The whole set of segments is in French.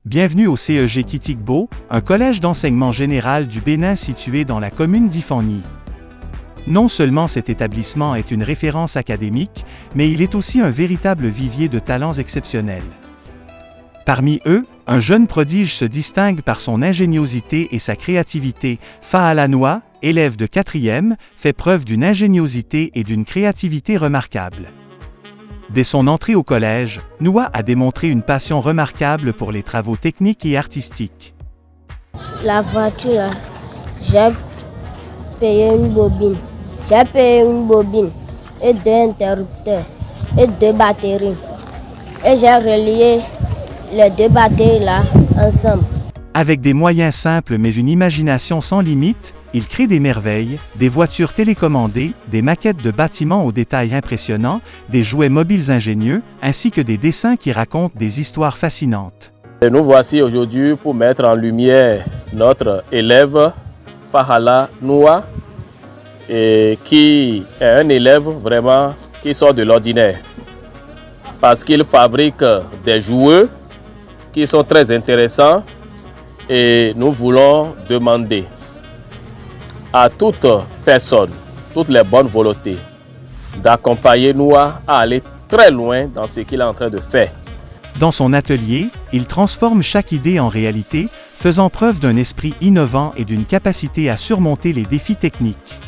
Bienvenue au CEG Kitikbo, un collège d'enseignement général du Bénin situé dans la commune d'Ifangni. Non seulement cet établissement est une référence académique, mais il est aussi un véritable vivier de talents exceptionnels. Parmi eux, un jeune prodige se distingue par son ingéniosité et sa créativité. Fahala Noua, élève de 4e, fait preuve d'une ingéniosité et d'une créativité remarquables. Dès son entrée au collège, Noua a démontré une passion remarquable pour les travaux techniques et artistiques. La voiture, j'ai payé une bobine. J'ai payé une bobine et 2 interrupteurs et 2 batteries. Et j'ai relié les 2 batteries là ensemble. Avec des moyens simples mais une imagination sans limite, il crée des merveilles, des voitures télécommandées, des maquettes de bâtiments aux détails impressionnants, des jouets mobiles ingénieux, ainsi que des dessins qui racontent des histoires fascinantes. Et nous voici aujourd'hui pour mettre en lumière notre élève Fahala Noua, qui est un élève vraiment qui sort de l'ordinaire parce qu'il fabrique des jouets qui sont très intéressants et nous voulons demander à toute personne, toutes les bonnes volontés, d'accompagner Noua à aller très loin dans ce qu'il est en train de faire. Dans son atelier, il transforme chaque idée en réalité, faisant preuve d'un esprit innovant et d'une capacité à surmonter les défis techniques.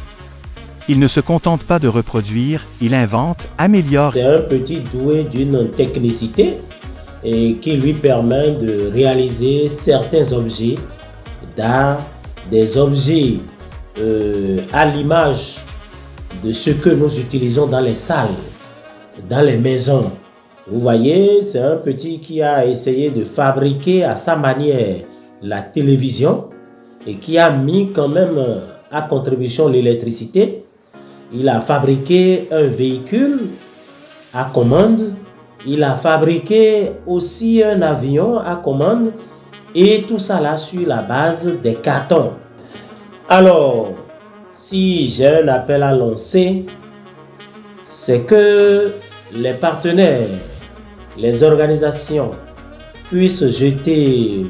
Il ne se contente pas de reproduire, il invente, améliore. C'est un petit doué d'une technicité et qui lui permet de réaliser certains objets d'art, des objets à l'image de ce que nous utilisons dans les salles, dans les maisons. Vous voyez, c'est un petit qui a essayé de fabriquer à sa manière la télévision et qui a mis quand même à contribution l'électricité. Il a fabriqué un véhicule à commande. Il a fabriqué aussi un avion à commande et tout ça là sur la base des cartons. Alors, si j'ai un appel à lancer, c'est que les partenaires, les organisations puissent jeter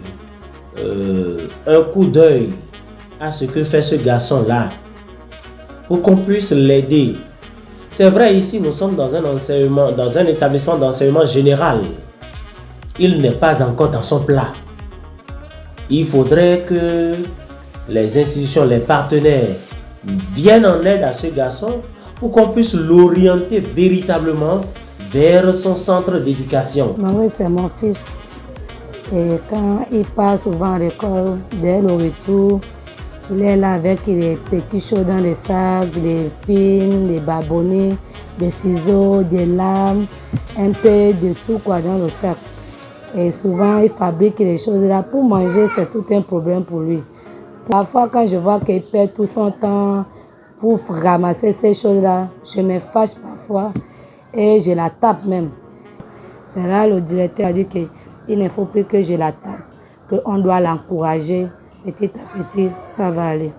un coup d'œil à ce que fait ce garçon-là pour qu'on puisse l'aider. C'est vrai, ici nous sommes dans un établissement d'enseignement général. Il n'est pas encore dans son plat. Il faudrait que les institutions, les partenaires viennent en aide à ce garçon pour qu'on puisse l'orienter véritablement vers son centre d'éducation. Oui, c'est mon fils. Et quand il part souvent à l'école, dès le retour, il est là avec les petits choses dans les sacs, les pins, les babonnets, des ciseaux, des lames, un peu de tout quoi dans le sac. Et souvent, il fabrique les choses là. Pour manger, c'est tout un problème pour lui. Parfois, quand je vois qu'il perd tout son temps pour ramasser ces choses-là, je me fâche parfois et je la tape même. C'est là le directeur a dit qu'il ne faut plus que je la tape, qu'on doit l'encourager. Petit à petit, ça va aller.